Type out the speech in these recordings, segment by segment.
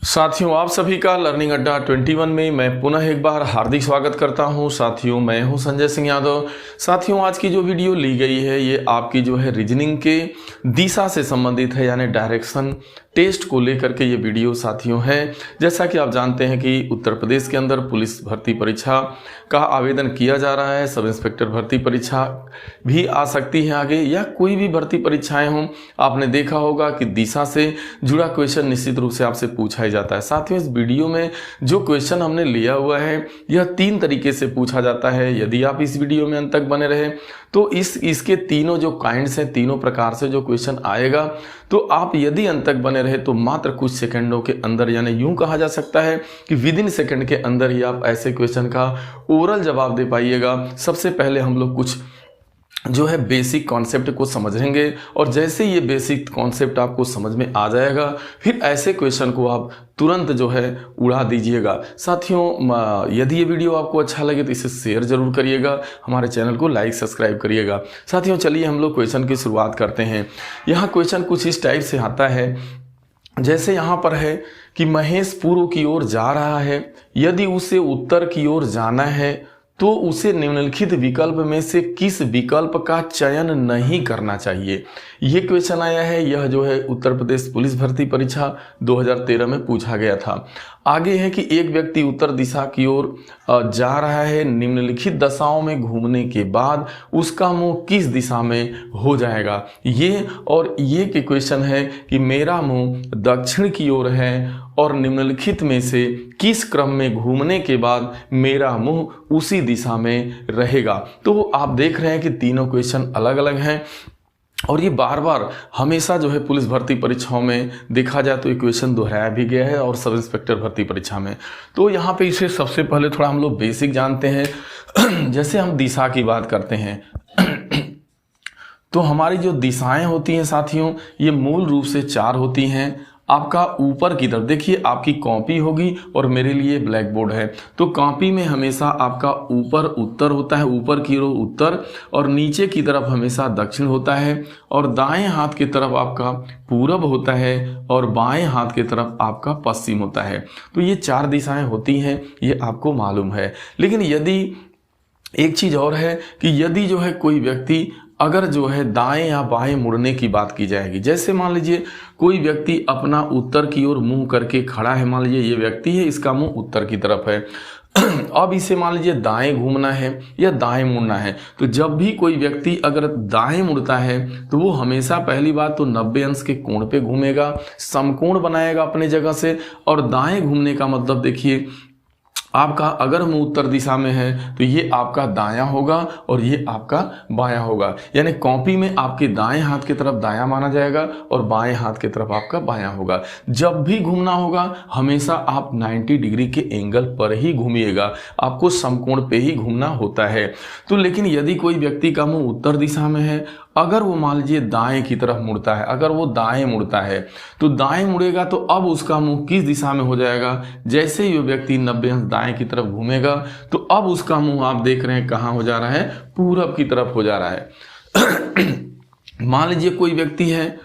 साथियों, आप सभी का लर्निंग अड्डा 21 में मैं पुनः एक बार हार्दिक स्वागत करता हूं। साथियों, मैं हूं संजय सिंह यादव। साथियों, आज की जो वीडियो ली गई है ये आपकी जो है रीजनिंग के दिशा से संबंधित है, यानी डायरेक्शन टेस्ट को लेकर के ये वीडियो साथियों है। जैसा कि आप जानते हैं कि उत्तर प्रदेश के अंदर पुलिस भर्ती परीक्षा का आवेदन किया जा रहा है। सब इंस्पेक्टर भर्ती परीक्षा भी आ सकती है आगे, या कोई भी भर्ती परीक्षाएं हों। आपने देखा होगा कि दिशा से जुड़ा क्वेश्चन निश्चित रूप से आपसे पूछा जाता है। साथियों, इस वीडियो में जो क्वेश्चन हमने लिया हुआ है यह 3 तरीके से पूछा जाता है। यदि आप इस वीडियो में अंत तक बने रहे तो इसके तीनों जो काइंड्स हैं, तीनों प्रकार से जो क्वेश्चन आएगा, तो आप यदि अंत तक बने रहे तो मात्र कुछ सेकंडों के अंदर, यानी यूं कहा जा सकता है कि विद इन सेकंड के अंदर ही आप ऐसे क्वेश्चन का ओरल जवाब दे पाइएगा। सबसे पहले हम लोग कुछ जो है बेसिक कॉन्सेप्ट को समझेंगे, और जैसे ये बेसिक कॉन्सेप्ट आपको समझ में आ जाएगा फिर ऐसे क्वेश्चन को आप तुरंत जो है उड़ा दीजिएगा। साथियों, यदि ये वीडियो आपको अच्छा लगे तो इसे शेयर जरूर करिएगा, हमारे चैनल को लाइक सब्सक्राइब करिएगा। साथियों, चलिए हम लोग क्वेश्चन की शुरुआत करते हैं। यहाँ क्वेश्चन कुछ इस टाइप से आता है, जैसे यहाँ पर है कि महेश पूर्व की ओर जा रहा है, यदि उसे उत्तर की ओर जाना है तो उसे निम्नलिखित विकल्प में से किस विकल्प का चयन नहीं करना चाहिए। ये क्वेश्चन आया है, यह जो है उत्तर प्रदेश पुलिस भर्ती परीक्षा 2013 में पूछा गया था। आगे है कि एक व्यक्ति उत्तर दिशा की ओर जा रहा है, निम्नलिखित दशाओं में घूमने के बाद उसका मुंह किस दिशा में हो जाएगा। ये और ये के क्वेश्चन है कि मेरा मुंह दक्षिण की ओर है और निम्नलिखित में से किस क्रम में घूमने के बाद मेरा मुंह उसी दिशा में रहेगा। तो आप देख रहे हैं कि तीनों क्वेश्चन अलग अलग हैं, और ये बार बार हमेशा जो है पुलिस भर्ती परीक्षाओं में देखा जाए तो ये क्वेश्चन दोहराया भी गया है, और सब इंस्पेक्टर भर्ती परीक्षा में। तो यहाँ पे इसे सबसे पहले थोड़ा हम लोग बेसिक जानते हैं। जैसे हम दिशा की बात करते हैं तो हमारी जो दिशाएं होती हैं साथियों, ये मूल रूप से 4 होती हैं। आपका ऊपर की तरफ देखिए, आपकी कॉपी होगी और मेरे लिए ब्लैक बोर्ड है, तो कॉपी में हमेशा आपका ऊपर उत्तर होता है, ऊपर की ओर उत्तर, और नीचे की तरफ हमेशा दक्षिण होता है, और दाएं हाथ की तरफ आपका पूरब होता है, और बाएं हाथ की तरफ आपका पश्चिम होता है। तो ये 4 दिशाएं होती हैं, ये आपको मालूम है। लेकिन यदि एक चीज और है कि यदि जो है कोई व्यक्ति अगर जो है दाएं या बाएं मुड़ने की बात की जाएगी, जैसे मान लीजिए कोई व्यक्ति अपना उत्तर की ओर मुंह करके खड़ा है, मान लीजिए ये व्यक्ति है, इसका मुंह उत्तर की तरफ है। अब इसे मान लीजिए दाएं घूमना है या दाएं मुड़ना है, तो जब भी कोई व्यक्ति अगर दाएं मुड़ता है तो वो हमेशा पहली बात तो 90 अंश के कोण पे घूमेगा, समकोण बनाएगा अपने जगह से। और दाएं घूमने का मतलब देखिए, आपका अगर मुंह उत्तर दिशा में है तो ये आपका दायां होगा और ये आपका बायां होगा, यानी कॉपी में आपके दाएं हाथ की तरफ दायां माना जाएगा और बाएं हाथ की तरफ आपका बायां होगा। जब भी घूमना होगा हमेशा आप 90 डिग्री के एंगल पर ही घूमिएगा, आपको समकोण पे ही घूमना होता है। तो लेकिन यदि कोई व्यक्ति का मुंह उत्तर दिशा में है, अगर वो मान लीजिए दाएं की तरफ मुड़ता है, अगर वो दाएं मुड़ता है तो दाएं मुड़ेगा तो अब उसका मुंह किस दिशा में हो जाएगा। जैसे ही वो व्यक्ति 90 अंश दाएं की तरफ घूमेगा तो अब उसका मुंह आप देख रहे हैं कहाँ हो जा रहा है, पूरब की तरफ हो जा रहा है। मान लीजिए कोई व्यक्ति है,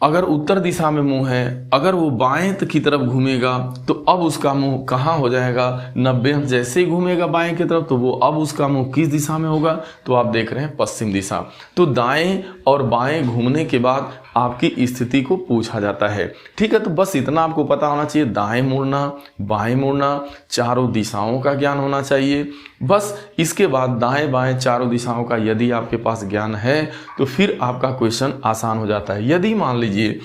अगर उत्तर दिशा में मुंह है, अगर वो बाएं की तरफ घूमेगा तो अब उसका मुंह कहाँ हो जाएगा, 90 अंश जैसे ही घूमेगा बाएं की तरफ तो वो अब उसका मुंह किस दिशा में होगा, तो आप देख रहे हैं पश्चिम दिशा। तो दाएं और बाएं घूमने के बाद आपकी स्थिति को पूछा जाता है। ठीक है, तो बस इतना आपको पता होना चाहिए, दाएं मुड़ना, बाएं मुड़ना, चारों दिशाओं का ज्ञान होना चाहिए। बस इसके बाद दाएं बाएं चारों दिशाओं का यदि आपके पास ज्ञान है तो फिर आपका क्वेश्चन आसान हो जाता है। यदि मान लीजिए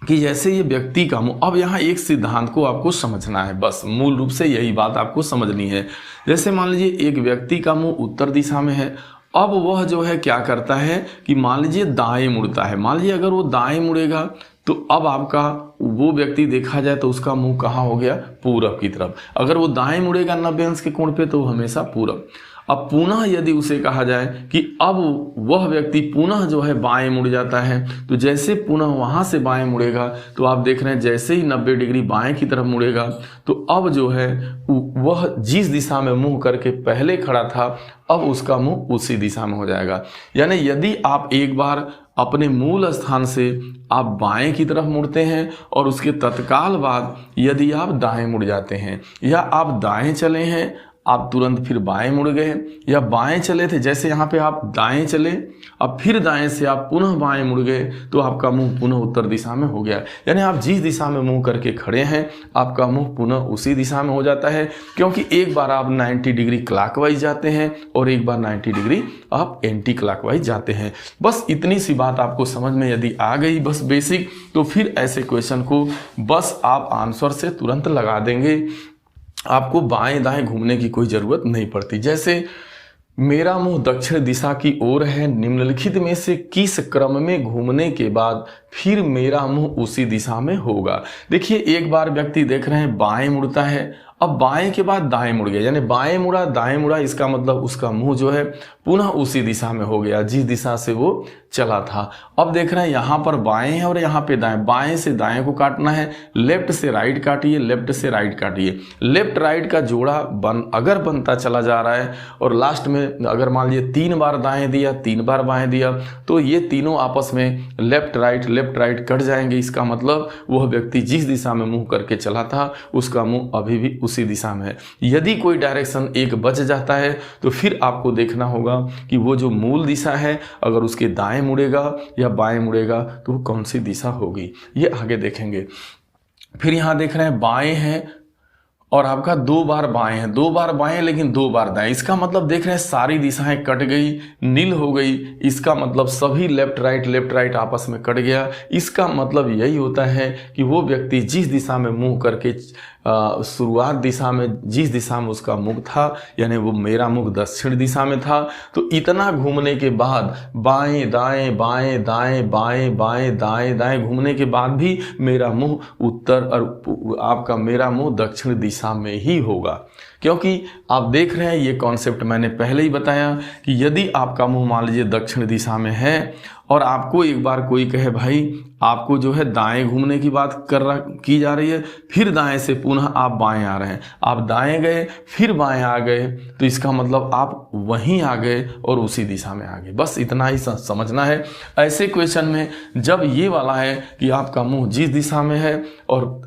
कि जैसे ये व्यक्ति का मुंह, अब यहाँ एक सिद्धांत को आपको समझना है, बस मूल रूप से यही बात आपको समझनी है। जैसे मान लीजिए एक व्यक्ति का मुंह उत्तर दिशा में है, अब वह जो है क्या करता है कि मान लीजिए दाएं मुड़ता है। मान लीजिए अगर वो दाएं मुड़ेगा तो अब आपका वो व्यक्ति देखा जाए तो उसका मुंह कहाँ हो गया, पूरब की तरफ। अगर वो दाएं मुड़ेगा 90 अंश के कोण पे तो हमेशा पूरब। अब पुनः यदि उसे कहा जाए कि अब वह व्यक्ति पुनः जो है बाएं मुड़ जाता है, तो जैसे पुनः वहां से बाएं मुड़ेगा तो आप देख रहे हैं जैसे ही 90 डिग्री बाएं की तरफ मुड़ेगा तो अब जो है वह जिस दिशा में मुंह करके पहले खड़ा था अब उसका मुंह उसी दिशा में हो जाएगा। यानी यदि आप एक बार अपने मूल स्थान से आप बाएं की तरफ मुड़ते हैं और उसके तत्काल बाद यदि आप दाएं मुड़ जाते हैं, या आप दाएं चले हैं आप तुरंत फिर बाएं मुड़ गए, या बाएं चले थे जैसे यहाँ पे आप दाएं चले अब फिर दाएं से आप पुनः बाएं मुड़ गए तो आपका मुंह पुनः उत्तर दिशा में हो गया। यानी आप जिस दिशा में मुंह करके खड़े हैं आपका मुंह पुनः उसी दिशा में हो जाता है, क्योंकि एक बार आप 90 डिग्री क्लॉकवाइज जाते हैं और एक बार 90 डिग्री आप एंटी क्लॉकवाइज जाते हैं। बस इतनी सी बात आपको समझ में यदि आ गई बस बेसिक, तो फिर ऐसे क्वेश्चन को बस आप आंसर से तुरंत लगा देंगे, आपको बाएं दाएं घूमने की कोई ज़रूरत नहीं पड़ती। जैसे मेरा मुंह दक्षिण दिशा की ओर है, निम्नलिखित में से किस क्रम में घूमने के बाद फिर मेरा मुंह उसी दिशा में होगा। देखिए एक बार व्यक्ति देख रहे हैं बाएं मुड़ता है, अब बाएं के बाद दाएं मुड़ गया, यानी बाएं मुड़ा दाएं मुड़ा, इसका मतलब उसका मुंह जो है पुनः उसी दिशा में हो गया जिस दिशा से वो चला था। अब देख रहे हैं यहाँ पर बाएं है और यहाँ पे दाएं, बाएं से दाएं को काटना है, लेफ्ट से राइट काटिए, लेफ्ट से राइट काटिए। लेफ्ट राइट का जोड़ा अगर बनता चला जा रहा है और लास्ट में अगर मान लीजिए 3 बार दाएं दिया 3 बार बाएं दिया तो ये तीनों आपस में लेफ्ट राइट कट जाएंगे। इसका मतलब वह व्यक्ति जिस दिशा में मुंह करके चला था उसका मुंह अभी भी उसी दिशा में है। यदि कोई डायरेक्शन एक बच जाता है तो फिर आपको देखना होगा कि वो जो मूल दिशा है अगर उसके दाएं मुड़ेगा या बाएं मुड़ेगा तो वो कौन सी दिशा होगी, ये आगे देखेंगे। फिर यहां देख रहे हैं बाएं हैं और आपका 2 बार बाएं है, 2 बार बाएं लेकिन 2 बार दाएं, इसका मतलब देख रहे हैं सारी दिशाएं कट गई, नील हो गई, इसका मतलब सभी लेफ्ट राइट आपस में कट गया। इसका मतलब यही होता है कि वो व्यक्ति जिस दिशा में मुंह करके शुरुआत दिशा में जिस दिशा में उसका मुख था, यानी वो मेरा मुख दक्षिण दिशा में था, तो इतना घूमने के बाद बाएं दाएं बाएं दाएं बाएं बाएं दाएं दाएं घूमने के बाद भी मेरा मुंह उत्तर और आपका मेरा मुंह दक्षिण दिशा में ही होगा। क्योंकि आप देख रहे हैं ये कॉन्सेप्ट मैंने पहले ही बताया कि यदि आपका मुंह मान लीजिए दक्षिण दिशा में है और आपको एक बार कोई कहे भाई आपको जो है दाएं घूमने की बात की जा रही है, फिर दाएं से पुनः आप बाएं आ रहे हैं, आप दाएं गए फिर बाएं आ गए, तो इसका मतलब आप वहीं आ गए और उसी दिशा में आ गए। बस इतना ही समझना है। ऐसे क्वेश्चन में जब ये वाला है कि आपका मुंह जिस दिशा में है और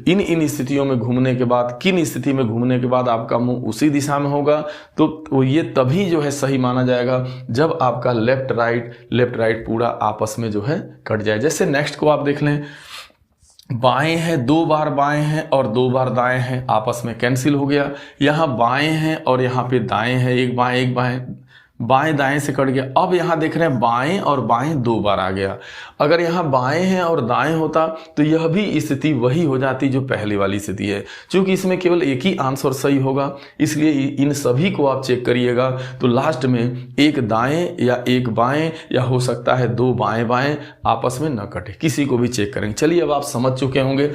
इन स्थितियों में घूमने के बाद किन स्थिति में घूमने के बाद आपका मुंह उसी दिशा में होगा, तो ये तभी जो है सही माना जाएगा जब आपका लेफ्ट राइट पूरा आपस में जो है कट जाए। जैसे नेक्स्ट को आप देख लें, बाएं है 2 बार बाएं हैं और 2 बार दाएं हैं, आपस में कैंसिल हो गया। यहाँ बाएं हैं और यहाँ पे दाएं है, एक बाएं बाएं दाएं से कट गया। अब यहाँ देख रहे हैं बाएं और बाएं 2 बार आ गया। अगर यहाँ बाएं हैं और दाएं होता तो यह भी स्थिति वही हो जाती जो पहले वाली स्थिति है। क्योंकि इसमें केवल एक ही आंसर सही होगा, इसलिए इन सभी को आप चेक करिएगा तो लास्ट में एक दाएं या एक बाएं या हो सकता है 2 बाएं बाएं आपस में न कटे, किसी को भी चेक करेंगे। चलिए अब आप समझ चुके होंगे।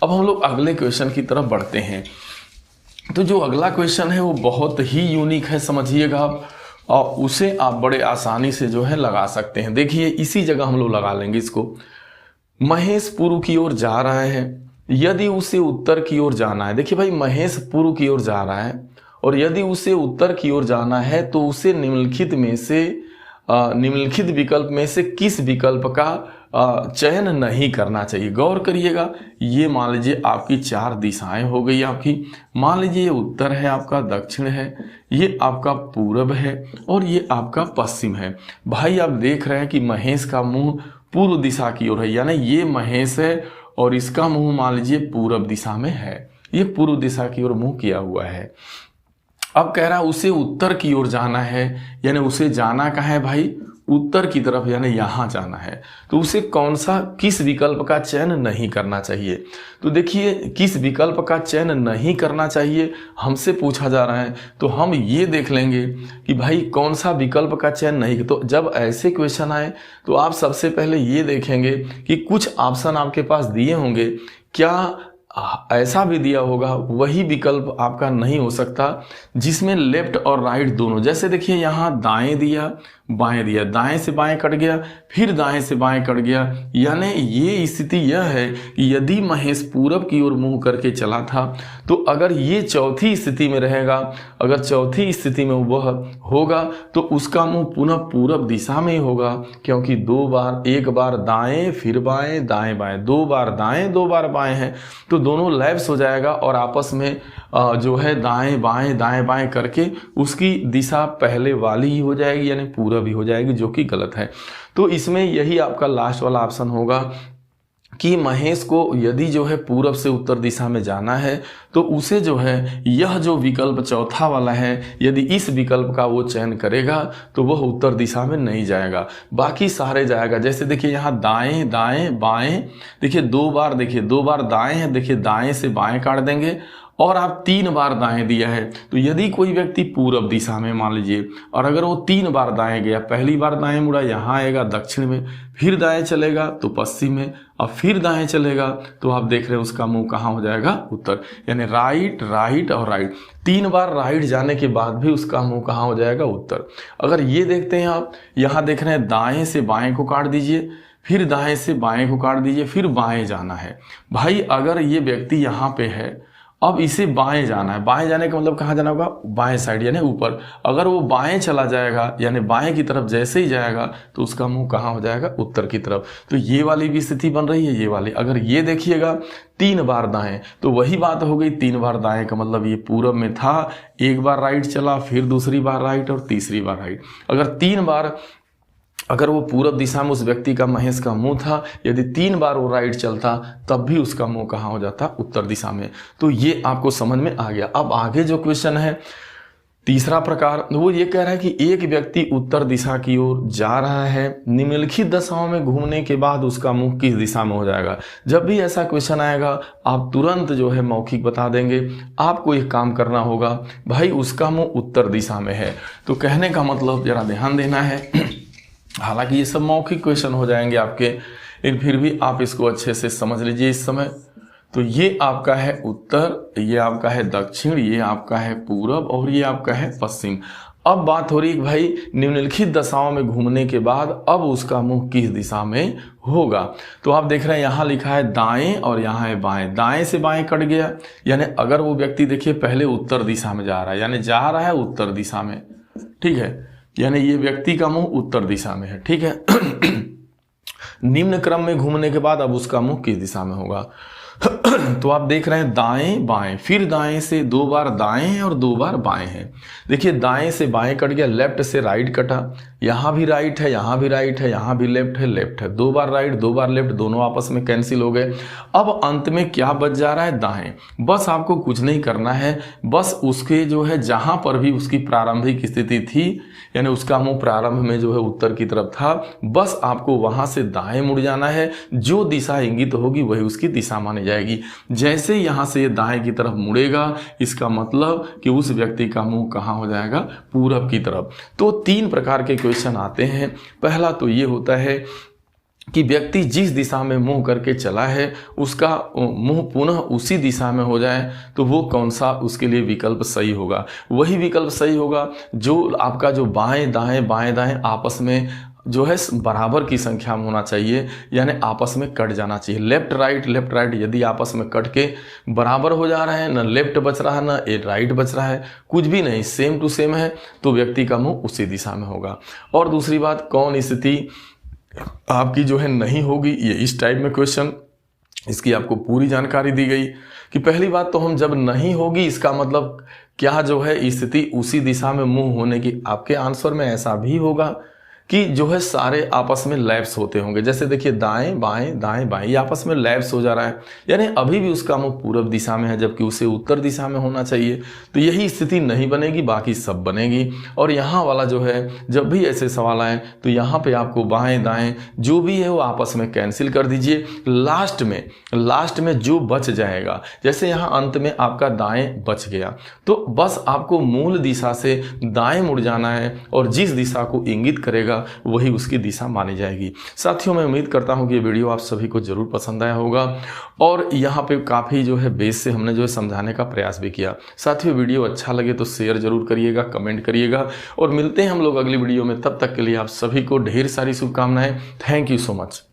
अब हम लोग अगले क्वेश्चन की तरफ बढ़ते हैं। तो जो अगला क्वेश्चन है वो बहुत ही यूनिक है, समझिएगा आप, और उसे आप बड़े आसानी से जो है लगा सकते हैं। देखिए इसी जगह हम लोग लगा लेंगे इसको। महेश पूर्व की ओर जा रहा है, यदि उसे उत्तर की ओर जाना है। देखिए भाई महेश पूर्व की ओर जा रहा है और यदि उसे उत्तर की ओर जाना है तो उसे निम्नलिखित विकल्प में से किस विकल्प का चयन नहीं करना चाहिए। गौर करिएगा, ये मान लीजिए आपकी 4 दिशाएं हो गई आपकी। मान लीजिए ये उत्तर है आपका, दक्षिण है, ये आपका पूरब है और ये आपका पश्चिम है। भाई आप देख रहे हैं कि महेश का मुंह पूर्व दिशा की ओर है, यानी ये महेश है और इसका मुंह मान लीजिए पूरब दिशा में है, ये पूर्व दिशा की ओर मुंह किया हुआ है। अब कह रहा है उसे उत्तर की ओर जाना है, यानी उसे जाना कहाँ है भाई, उत्तर की तरफ, यानी यहाँ जाना है। तो उसे किस विकल्प का चयन नहीं करना चाहिए। तो देखिए किस विकल्प का चयन नहीं करना चाहिए हमसे पूछा जा रहा है, तो हम ये देख लेंगे कि भाई कौन सा विकल्प का चयन नहीं। तो जब ऐसे क्वेश्चन आए तो आप सबसे पहले ये देखेंगे कि कुछ ऑप्शन आपके पास दिए होंगे, क्या ऐसा भी दिया होगा वही विकल्प आपका नहीं हो सकता जिसमें लेफ्ट और राइट दोनों, जैसे देखिए यहाँ दाएं दिया बाएं दिया, दाएं से बाएं कट गया फिर दाएं से बाएं कट गया, यानी ये स्थिति यह है कि यदि महेश पूरब की ओर मुंह करके चला था तो अगर ये चौथी स्थिति में रहेगा, अगर चौथी स्थिति में वह होगा तो उसका मुंह पुनः पूरब दिशा में ही होगा, क्योंकि दो बार, एक बार दाएं फिर बाएं दाएं बाएं, दो बार दाएं दो बार बाएं है, तो दोनों लैप्स हो जाएगा और आपस में जो है दाएं बाएं करके उसकी दिशा पहले वाली ही हो जाएगी, यानी पूरब ही हो जाएगी, जो कि गलत है। तो इसमें यही आपका लास्ट वाला ऑप्शन होगा कि महेश को यदि जो है पूरब से उत्तर दिशा में जाना है तो उसे जो है यह जो विकल्प चौथा वाला है, यदि इस विकल्प का वो चयन करेगा तो वह उत्तर दिशा में नहीं जाएगा, बाकी सारे जाएगा। जैसे देखिए यहाँ दाएं दाएं बाएं, देखिए दो बार दाएं है, देखिए दाएं से बाएं काट देंगे और आप 3 बार दाएं दिया है, तो यदि कोई व्यक्ति पूरब दिशा में मान लीजिए और अगर वो 3 बार दाएं गया, पहली बार दाएं मुड़ा यहाँ आएगा दक्षिण में, फिर दाएं चलेगा तो पश्चिम में, और फिर दाएं चलेगा तो आप देख रहे हैं उसका मुंह कहाँ हो जाएगा, उत्तर, यानी राइट राइट और राइट। 3 बार राइट जाने के बाद भी उसका मुंह कहाँ हो जाएगा, उत्तर। अगर ये देखते हैं आप, यहाँ देख रहे हैं दाएं से बाएं को काट दीजिए, फिर दाएं से बाएं को काट दीजिए, फिर बाएं जाना है। भाई अगर ये व्यक्ति यहाँ पे है, अब इसे बाएं जाना है, बाएं जाने का मतलब कहाँ जाना होगा, बाएं साइड यानी ऊपर। अगर वो बाएं चला जाएगा यानी बाएं की तरफ जैसे ही जाएगा तो उसका मुंह कहाँ हो जाएगा, उत्तर की तरफ। तो ये वाली भी स्थिति बन रही है, ये वाली। अगर ये देखिएगा 3 बार दाएं, तो वही बात हो गई, 3 बार दाएं का मतलब ये पूरब में था, एक बार राइट चला, फिर दूसरी बार राइट और तीसरी बार राइट। अगर 3 बार, अगर वो पूरब दिशा में उस व्यक्ति का, महेश का मुंह था, यदि 3 बार वो राइट चलता तब भी उसका मुंह कहाँ हो जाता, उत्तर दिशा में। तो ये आपको समझ में आ गया। अब आगे जो क्वेश्चन है तीसरा प्रकार, वो ये कह रहा है कि एक व्यक्ति उत्तर दिशा की ओर जा रहा है, निम्नलिखित दिशाओं में घूमने के बाद उसका मुंह किस दिशा में हो जाएगा। जब भी ऐसा क्वेश्चन आएगा आप तुरंत जो है मौखिक बता देंगे। आपको एक काम करना होगा, भाई उसका मुंह उत्तर दिशा में है, तो कहने का मतलब जरा ध्यान देना है। हालांकि ये सब मौखिक क्वेश्चन हो जाएंगे आपके, लेकिन फिर भी आप इसको अच्छे से समझ लीजिए इस समय। तो ये आपका है उत्तर, ये आपका है दक्षिण, ये आपका है पूरब और ये आपका है पश्चिम। अब बात हो रही है भाई निम्नलिखित दिशाओं में घूमने के बाद अब उसका मुंह किस दिशा में होगा। तो आप देख रहे हैं यहाँ लिखा है दाएं और यहाँ है बाएं, दाएं से बाएं कट गया, यानी अगर वो व्यक्ति देखिए पहले उत्तर दिशा में जा रहा है, यानी जा रहा है उत्तर दिशा में, ठीक है, यानी ये व्यक्ति का मुंह उत्तर दिशा में है, ठीक है। निम्न क्रम में घूमने के बाद अब उसका मुंह किस दिशा में होगा। तो आप देख रहे हैं दाएं बाएं, फिर दाएं से 2 बार दाएं हैं और 2 बार बाएं हैं। देखिए दाएं से बाएं कट गया, लेफ्ट से राइट कटा, यहाँ भी राइट है, यहाँ भी राइट है, यहाँ भी लेफ्ट है, लेफ्ट है, 2 बार राइट 2 बार लेफ्ट, दोनों आपस में कैंसिल हो गए। अब अंत में क्या बच जा रहा है, दाएं। बस आपको कुछ नहीं करना है, बस उसके जो है जहां पर भी उसकी प्रारंभिक स्थिति थी, यानी उसका मुंह प्रारंभ में जो है उत्तर की तरफ था, बस आपको वहां से दाएं मुड़ जाना है। जो दिशा इंगित होगी वही उसकी दिशा मानी जाएगी। जैसे यहां से ये दाएं की तरफ मुड़ेगा, इसका मतलब कि उस व्यक्ति का मुंह कहां हो जाएगा, पूरब की तरफ। तो 3 प्रकार के क्वेश्चन आते हैं। पहला तो ये होता है कि व्यक्ति जिस दिशा में मुंह करके चला है उसका मुंह पुनः उसी दिशा में हो जाए, तो वो कौन सा उसके लिए विकल्प सही होगा। वही विकल्प सही होगा जो आपका जो बाएं दाएं आपस में जो है बराबर की संख्या में होना चाहिए, यानी आपस में कट जाना चाहिए। लेफ्ट राइट यदि आपस में कट के बराबर हो जा रहे हैं, ना लेफ्ट बच रहा है ना राइट बच रहा है, कुछ भी नहीं, सेम टू सेम है, तो व्यक्ति का मुंह उसी दिशा में होगा। और दूसरी बात, कौन स्थिति आपकी जो है नहीं होगी, ये इस टाइप में क्वेश्चन, इसकी आपको पूरी जानकारी दी गई कि पहली बात तो हम जब नहीं होगी इसका मतलब क्या जो है स्थिति उसी दिशा में मुंह होने की। आपके आंसर में ऐसा भी होगा कि जो है सारे आपस में लैप्स होते होंगे। जैसे देखिए दाएं बाएं ये आपस में लैप्स हो जा रहा है, यानी अभी भी उसका मुंह पूरब दिशा में है जबकि उसे उत्तर दिशा में होना चाहिए। तो यही स्थिति नहीं बनेगी, बाकी सब बनेगी। और यहाँ वाला जो है, जब भी ऐसे सवाल आए तो यहाँ पे आपको बाएं दाएं जो भी है वो आपस में कैंसिल कर दीजिए। लास्ट में जो बच जाएगा, जैसे यहाँ अंत में आपका दाएं बच गया, तो बस आपको मूल दिशा से दाएं मुड़ जाना है और जिस दिशा को इंगित करेगा वही उसकी दिशा मानी जाएगी। साथियों, मैं उम्मीद करता हूँ कि ये वीडियो आप सभी को जरूर पसंद आया होगा और यहाँ पे काफ़ी जो है बेस से हमने जो है समझाने का प्रयास भी किया। साथियों, वीडियो अच्छा लगे तो शेयर जरूर करिएगा, कमेंट करिएगा और मिलते हैं हम लोग अगली वीडियो में। तब तक के लिए आप सभी को ढेर सारी शुभकामनाएं। Thank you so much.